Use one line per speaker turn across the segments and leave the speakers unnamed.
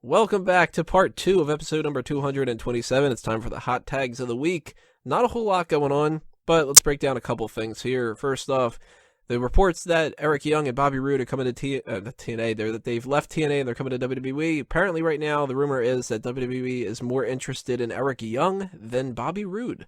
Welcome back to part 2 of episode number 227. It's time for the hot tags of the week. Not a whole lot going on, but let's break down a couple things here. First off, the reports that Eric Young and Bobby Roode are coming to TNA, that they've left TNA and they're coming to WWE. Apparently right now, the rumor is that WWE is more interested in Eric Young than Bobby Roode.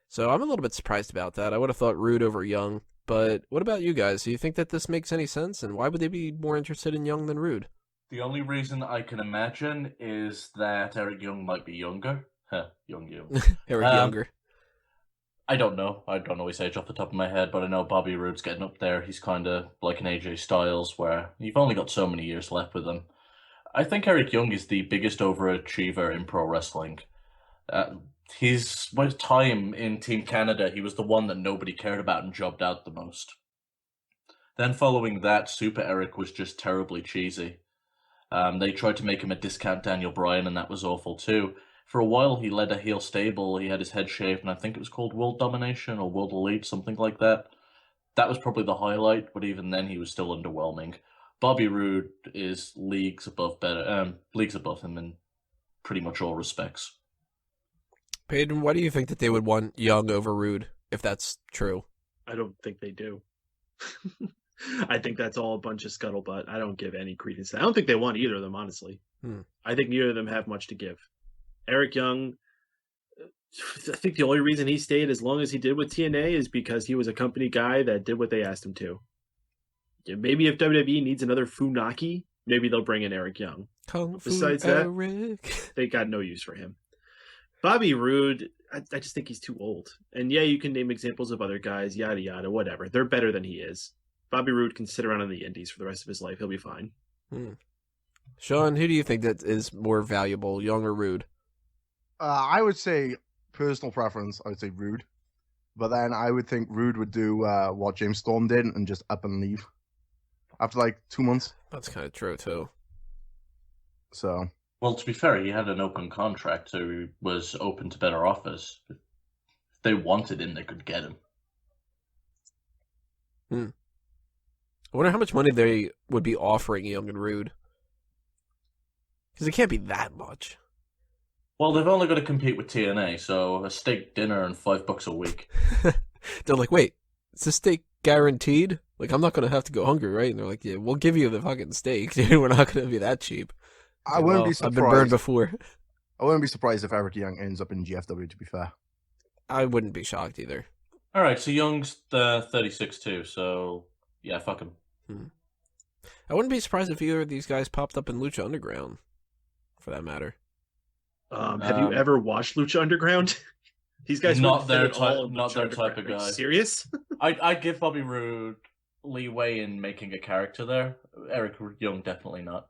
So I'm a little bit surprised about that. I would have thought Roode over Young. But what about you guys? Do you think that this makes any sense? And why would they be more interested in Young than Roode?
The only reason I can imagine is that Eric Young might be younger. Young.
Eric Younger.
I don't know. I don't know his age off the top of my head, but I know Bobby Roode's getting up there. He's kind of like an AJ Styles, where you've only got so many years left with him. I think Eric Young is the biggest overachiever in pro wrestling. His time in Team Canada, he was the one that nobody cared about and jobbed out the most. Then following that, Super Eric was just terribly cheesy. They tried to make him a discount Daniel Bryan, and that was awful too. For a while, he led a heel stable. He had his head shaved, and I think it was called World Domination or World Elite, something like that. That was probably the highlight, but even then, he was still underwhelming. Bobby Roode is leagues above him in pretty much all respects.
Peyton, why do you think that they would want Young over Roode, if that's true?
I don't think they do. I think that's all a bunch of scuttlebutt. I don't give any credence to that. I don't think they want either of them, honestly. I think neither of them have much to give. Eric Young, I think the only reason he stayed as long as he did with TNA is because he was a company guy that did what they asked him to. Maybe if WWE needs another Funaki, maybe they'll bring in Eric Young. Besides that, they got no use for him. Bobby Roode, I just think he's too old. And yeah, you can name examples of other guys, yada, yada, whatever. They're better than he is. Bobby Roode can sit around in the indies for the rest of his life. He'll be fine.
Sean, who do you think that is more valuable, Young or Roode?
I would say, personal preference, I would say Roode. But then I would think Roode would do what James Storm did and just up and leave after like 2 months.
That's kind of true, too.
So,
well, to be fair, he had an open contract, so he was open to better offers. If they wanted him, they could get him.
I wonder how much money they would be offering Young and Roode. Because it can't be that much.
Well, they've only got to compete with TNA, so a steak dinner and $5 a week.
They're like, wait, is this steak guaranteed? Like, I'm not going to have to go hungry, right? And they're like, yeah, we'll give you the fucking steak, dude. We're not going to be that cheap.
I wouldn't be surprised.
I've been burned before.
I wouldn't be surprised if Eric Young ends up in GFW, to be fair.
I wouldn't be shocked either.
All right, so Young's 36 too, so yeah, fuck him.
I wouldn't be surprised if either of these guys popped up in Lucha Underground, for that matter.
Have you ever watched Lucha Underground? These guys
not their type of guy.
Serious?
I'd give Bobby Roode leeway in making a character there. Eric Young definitely not.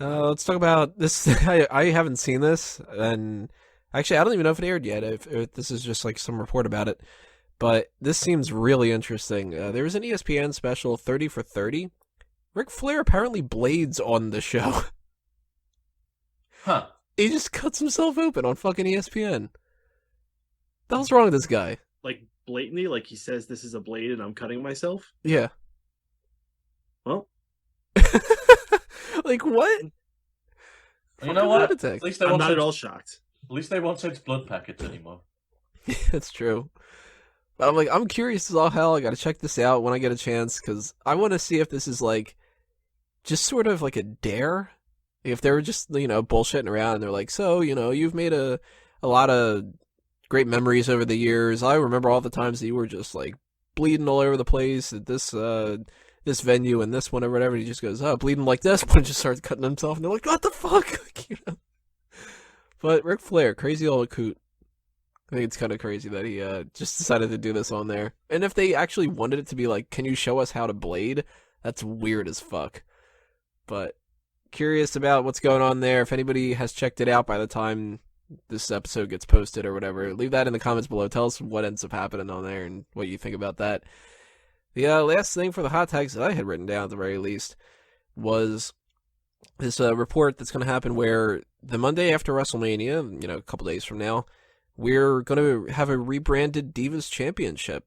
Let's talk about this. I haven't seen this, and actually I don't even know if it aired yet. If this is just like some report about it. But this seems really interesting. There was an ESPN special, 30 for 30. Ric Flair apparently blades on the show.
Huh.
He just cuts himself open on fucking ESPN. The hell's wrong with this guy?
Like, blatantly? Like, he says, this is a blade and I'm cutting myself?
Yeah.
Well.
Like, what?
You know what? At least
I'm not at all shocked.
At least they won't send blood packets anymore.
That's true. But I'm curious as all hell. I gotta check this out when I get a chance, because I want to see if this is like, just sort of like a dare. If they were just, bullshitting around and they're like, so, you've made a lot of great memories over the years. I remember all the times that you were just like bleeding all over the place at this venue and this one or whatever. And he just goes, bleeding like this, but just starts cutting himself. And they're like, what the fuck? But Ric Flair, crazy old coot. I think it's kind of crazy that he just decided to do this on there. And if they actually wanted it to be like, can you show us how to blade? That's weird as fuck. But curious about what's going on there. If anybody has checked it out by the time this episode gets posted or whatever, leave that in the comments below. Tell us what ends up happening on there and what you think about that. The last thing for the hot tags that I had written down at the very least was this report that's going to happen where the Monday after WrestleMania, a couple days from now, we're going to have a rebranded Divas Championship.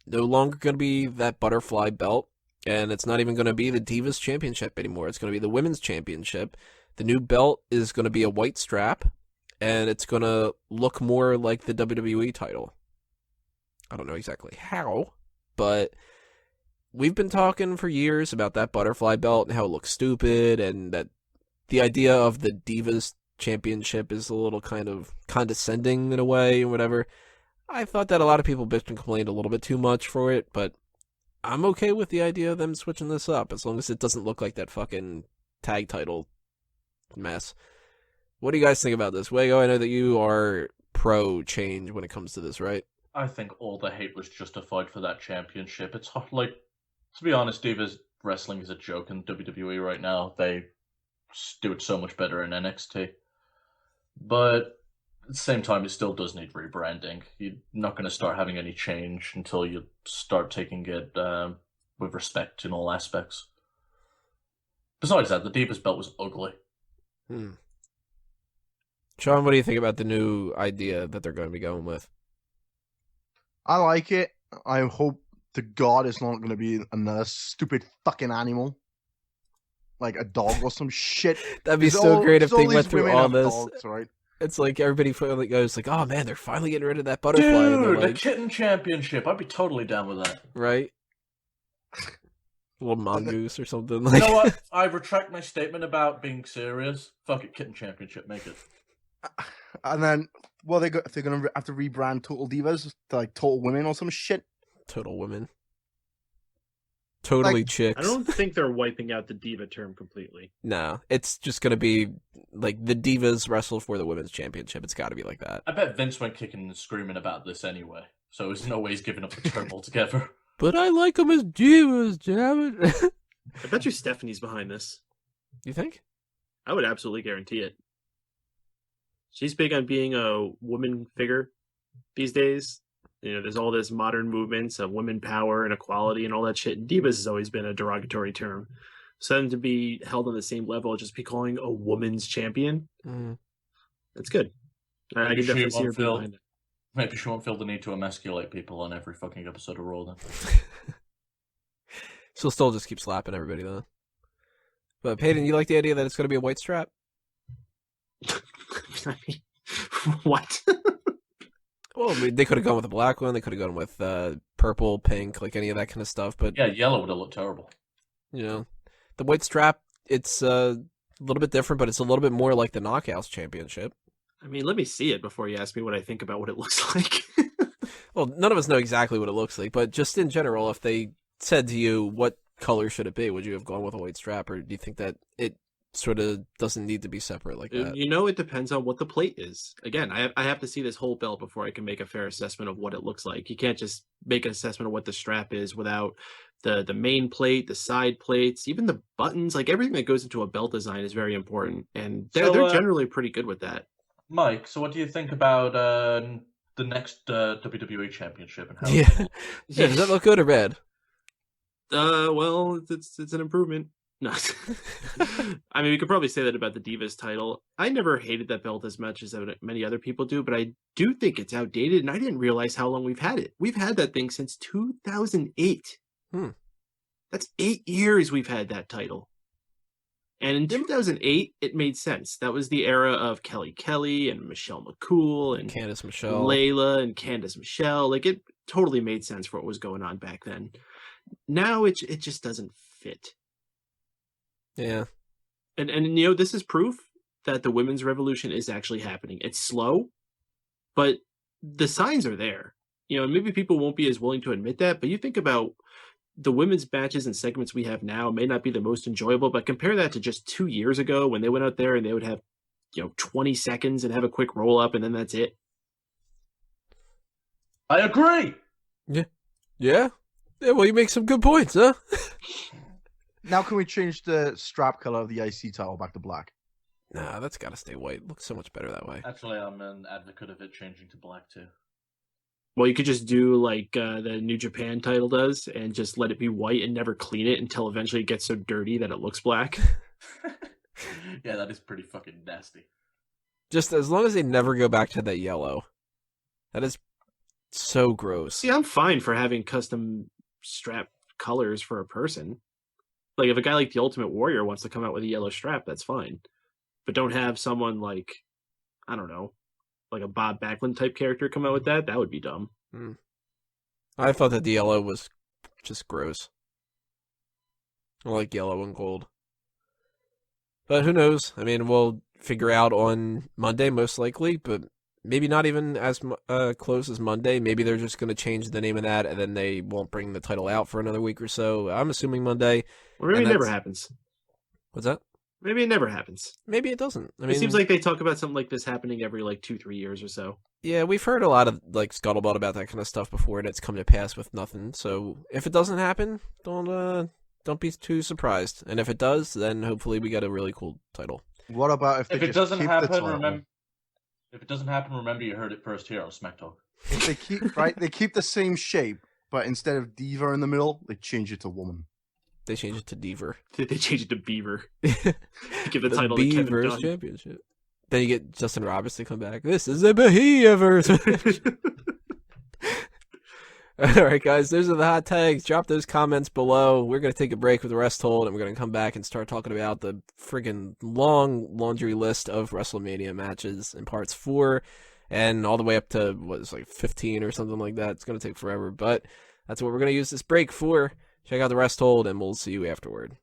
No longer going to be that butterfly belt. And it's not even going to be the Divas Championship anymore. It's going to be the Women's Championship. The new belt is going to be a white strap, and it's going to look more like the WWE title. I don't know exactly how, but we've been talking for years about that butterfly belt and how it looks stupid, and that the idea of the Divas Championship is a little kind of condescending in a way and whatever. I thought that a lot of people bitched and complained a little bit too much for it, but I'm okay with the idea of them switching this up, as long as it doesn't look like that fucking tag title mess. What do you guys think about this? Wago, I know that you are pro change when it comes to this, right?
I think all the hate was justified for that championship. It's like, to be honest, Divas wrestling is a joke in WWE right now. They do it so much better in NXT. But at the same time, it still does need rebranding. You're not going to start having any change until you start taking it with respect in all aspects. Besides that, the Divas belt was ugly.
Sean, what do you think about the new idea that they're going to be going with?
I like it. I hope to God it's not going to be another stupid fucking animal. Like a dog or some shit.
That'd be so great if they went
these
through
women
all
have
this.
dogs, right?
It's like everybody finally goes like, oh man, they're finally getting rid of that butterfly. And
Dude,
they're
the
like,
kitten championship. I'd be totally down with that.
right? A little mongoose or something.
You
Like,
know what? I retract my statement about being serious. Fuck it, kitten championship, make it.
And then, well, they're going to have to rebrand Total Divas to like Total Women or some shit.
total women. Totally
Like,
chicks.
I don't think they're wiping out the diva term completely.
No, it's just going to be like the Divas wrestle for the Women's Championship. It's got to be like that.
I bet Vince went kicking and screaming about this anyway, so there's no way he's giving up the term altogether.
But I like them as divas, damn it.
I bet you Stephanie's behind this.
You think?
I would absolutely guarantee it. She's big on being a woman figure these days. You know, there's all this modern movements of women power and equality and all that shit. And divas has always been a derogatory term. So them to be held on the same level, just be calling a woman's champion, that's good. I can definitely see her behind it.
Maybe she won't feel the need to emasculate people on every fucking episode of Raw then.
She'll still just keep slapping everybody though. But Peyton, you like the idea that it's going to be a white strap?
I mean, what?
Well, I mean, they could have gone with a black one. They could have gone with purple, pink, like any of that kind of stuff. But
Yeah, yellow would have looked terrible.
you know, the white strap, it's a little bit different, but it's a little bit more like the Knockouts Championship.
I mean, let me see it before you ask me what I think about what it looks like.
Well, none of us know exactly what it looks like, but just in general, if they said to you, what color should it be, would you have gone with a white strap, or do you think that it sort of doesn't need to be separate like that?
You know, it depends on what the plate is. Again, I have to see this whole belt before I can make a fair assessment of what it looks like. You can't just make an assessment of what the strap is without the main plate, the side plates, even the buttons. Like everything that goes into a belt design is very important, and they're generally pretty good with that.
Mike, so what do you think about the next WWE Championship and how?
Yeah, does that look good or bad?
Well, it's an improvement. No, I mean, we could probably say that about the Divas title. I never hated that belt as much as many other people do, but I do think it's outdated, and I didn't realize how long we've had it. We've had that thing since 2008. That's 8 years we've had that title. And in 2008, it made sense. That was the era of Kelly and Michelle McCool and
Candice Michelle,
Layla and Candice Michelle. Like, it totally made sense for what was going on back then. Now it just doesn't fit.
Yeah.
And you know, this is proof that the women's revolution is actually happening. It's slow, but the signs are there. You know, maybe people won't be as willing to admit that, but you think about the women's matches and segments we have now may not be the most enjoyable, but compare that to just 2 years ago when they went out there and they would have, 20 seconds and have a quick roll up and then that's it.
I agree.
Yeah, well, you make some good points, huh?
Now can we change the strap color of the IC title back to black?
Nah, that's got to stay white. It looks so much better that way.
Actually, I'm an advocate of it changing to black too.
Well, you could just do like the New Japan title does and just let it be white and never clean it until eventually it gets so dirty that it looks black.
Yeah, that is pretty fucking nasty.
Just as long as they never go back to that yellow. That is so gross.
See, I'm fine for having custom strap colors for a person. Like if a guy like the Ultimate Warrior wants to come out with a yellow strap, that's fine. But don't have someone like, I don't know, like a Bob Backlund type character come out with that. That would be dumb.
I thought that the yellow was just gross. I like yellow and gold. But who knows? I mean, we'll figure out on Monday most likely, but maybe not even as close as Monday. Maybe they're just going to change the name of that, and then they won't bring the title out for another week or so. I'm assuming Monday.
Or maybe it never happens.
What's that?
Maybe it never happens.
Maybe it doesn't. I mean,
it seems like they talk about something like this happening every like 2-3 years or so.
Yeah, we've heard a lot of like scuttlebutt about that kind of stuff before, and it's come to pass with nothing. So if it doesn't happen, don't be too surprised. And if it does, then hopefully we get a really cool title.
What about if
it doesn't happen? Remember, if it doesn't happen, remember you heard it first here on Smack Talk.
If they keep they keep the same shape, but instead of diva in the middle, they change it to woman.
They change it to Deaver.
They change it to Beaver. Give the
The
title to Kevin
Beavers
Dunn.
Championship. Then you get Justin Roberts to come back. This is a Beavers. All right, guys, those are the hot tags. Drop those comments below. We're going to take a break with the rest hold, and we're going to come back and start talking about the friggin' long laundry list of WrestleMania matches in parts 4 and all the way up to, what is like 15 or something like that. It's going to take forever, but that's what we're going to use this break for. Check out the rest hold, and we'll see you afterward.